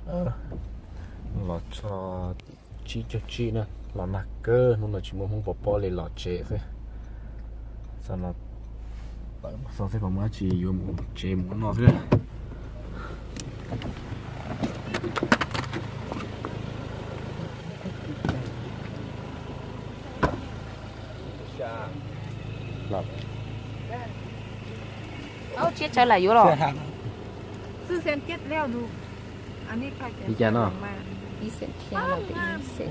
lọ cho chi cho chi nè lọ nạc cơ nó chỉ muốn không bỏ lên lọ chế thôi sao nó sao thế còn má chỉ vô một chế muốn nó thế lọ chết trở lại vô rồi ซื้อเซนเก็ตแล้วดูอันนี้ใครจะ đi cha nó อีเส้นเทียนเราเป็นอีเส้น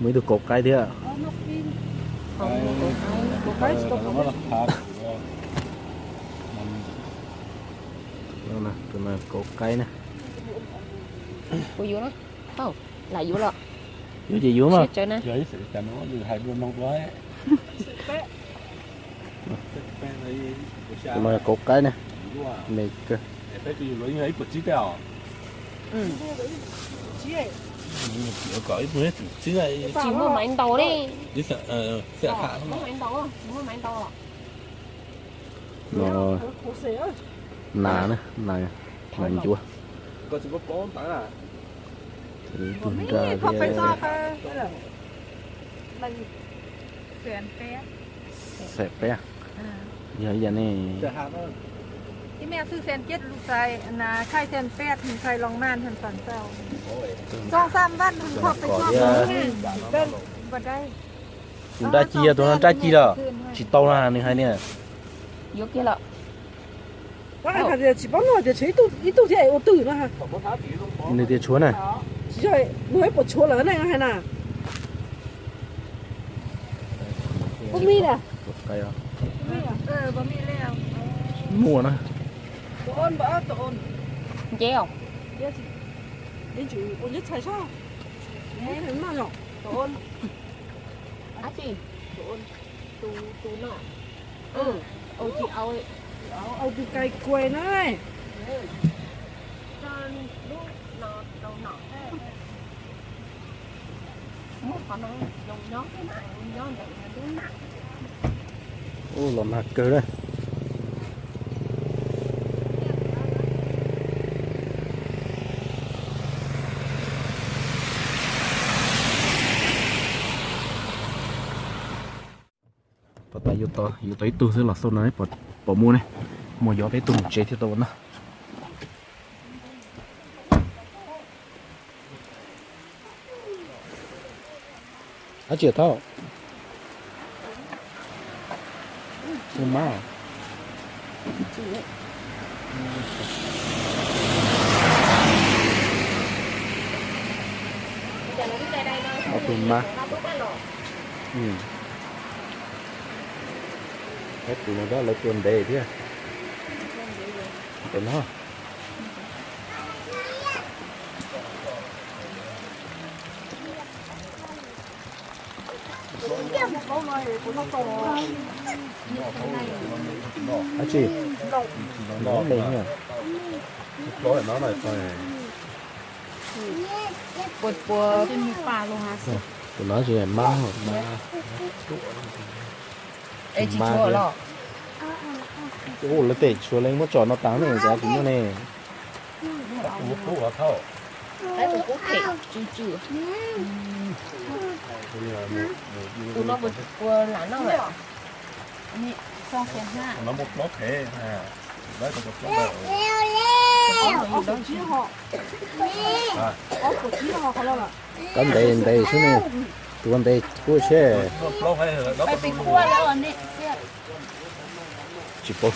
mới được cột cái thế à ของโกไก่ nó nè tụi này cột cái nè กูอยู่นะเอ้าไหลอยู่หรอ vô gì vô mà เจอนะ Vậy sự cho nó như hai đứa mong quá tụi này cột cái nè này cơ Thế thì lấy ấy của chị đèo อืม Nó có ít mới chứ này chỉ mua mảnh tàu đi Đi sợ sẽ hạ mua mảnh tàu à mua mảnh tàu à nó nà nè này này chúa Có chỉ có bó tái à tuần tra เขาไป thì ซอกมันแสนแปด xẹp bé giờ giờ này Sẽ hạ nó ที่แม่ซื้อเซนเก็ตลูกชายนาไข่เซนแปดถึงไข่ลองม่านทันฝันเจ้า2-3 วันถึงพอไปชอบเป็นบ่ได้ chúng ta chia tụi nó tra chi đó chỉ tao là này hai nè ยกกี่ละ 我还看着基本上就吹都一都在我抖了哈， này thì chúa này 只要我也不错了那个还呐，不没了， cái đó บ่มีแล้ว mua nó 不按不按不按， เจ๊อ่ะ 你就我就猜上，哎，很慢了，不按 อาจี 不按，都那， โอ้จีเอา เอาไปไกลกล้วยนะ จานลูกนอนเราหนอนมุกเขาน้องลงย้อนcái nàyย้อนvậy là đúng nặng ô lò nạc cơ đây bắt tay vô tới tu sẽ là sau này bỏ mua này mua gió tới tu một chế thì tôi nó chưa tao không má không má cái tụi nó đó là tuần đề thế tụi nó à chị nó lên nhỉ Có phải nó này phải ปวดปวด จะมีปลาโลหะ tụi nó chỉ là má hoặc má เอ้จีชัวหรอ ô là tệ chúa lên mất trò nó táng này giá chúng nó này Một cú ở thâu ไอ้ตัวกูเข็มจืดกูน้องปวดปวดหลังน้องเลย อันนี้2,500 Nó một lót thế à Đấy còn một lót đầu เอา手机号，เอา手机号好了了， con đây xuống này tụi con đây cua xe Lót hay là nó ไปเป็นขั้วแล้วอันนี้เสีย chỉ có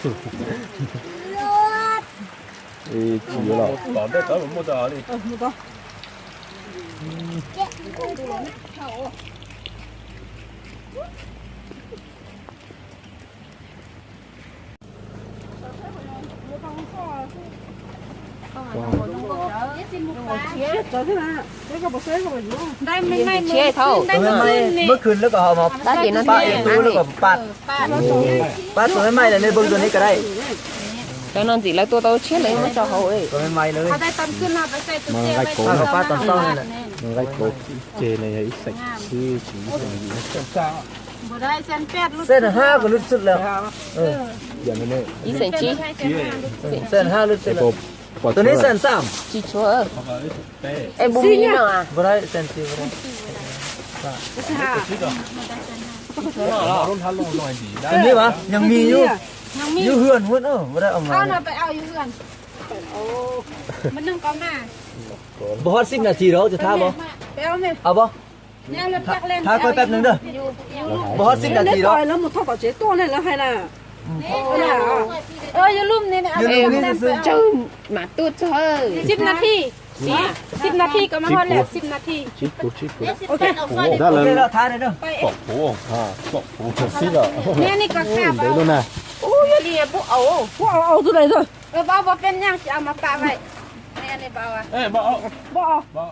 đi chỉ vô lọ Còn đây tới một giờ đi 那个。 Trời thế nào? Cái cái bột sấy không phải gì không? ได้ไม่ไม่ เชี่ยเท่า ได้ไม่นี่ เมื่อคืนแล้วก็เอามา ได้เดี๋ยวนั้น ปะอย่างตู้แล้วก็ปัด ป้าเรา ปัดตัวไม่ไหม้เลยในเบื้องตัวนี้ก็ได้ cho nên chỉ là tôi chết lấy nó cho hậu ấy ตัวไม่ไหม้เลย เขาได้ตอนขึ้นเราไปใส่ตุ๊กเจี๊ยบไว้ เอากับป้าตอนเช้านี่แหละ nó gạch cột chê này ấy sạch chi chỉ là gì บ่ได้เซนแปดลูก เส้นห้าก็ลึกสุดแล้ว giờ này này ý sảnh chi เส้นห้าลึกสุด cái แล้ว bột ตัวนี้แสนสาม จีชัว เขามาได้เต้ ไอ้บุ้มนี่เนาะ บ่ได้แสนสี่บ่ได้ ชิดอ่ะรุ่นทันลงหน่อยดีได้ ตัวนี้วะยังมีอยู่ ยังมี อยู่เฮือนหุ่นบ่ได้เอามา เอาน่ะไปเอาอยู่เพื่อนมันนึ่งก็มา บ่ฮอด10นาทีแล้วจะท่าบ่ ไปเอาเนี่ย เอาบ่ เนี่ยรถจักรเล่น ท่าค่อยแป๊บนึงเด้อบ่ฮอด10นาทีแล้ว แล้วมันเท่ากับเจ๊ตัวนี่แล้วให้น่ะอย่าลืมนี่นะ อยู่นี่ซื้อ จืมหมาตูดเธอ 10 นาที10 นาทีก็มาฮอดแล้ว10 นาที ชิดกูชิดกู โอเค ได้ โอ เลย เคแล้วท่าได้เด้อ ไป ปอกหูปอกหู ชิดอ่ะ เนี่ยนี่ก็แคบ เดี๋ยวนู่นน่ะ โอ้ยดีอ่ะพวกเอา เอาตัวไหนตัวบ่เป็นยังจะเอามาปะไว้เนี่ยนี่บ่าว เอ้ยมาเอา บ่เอา มา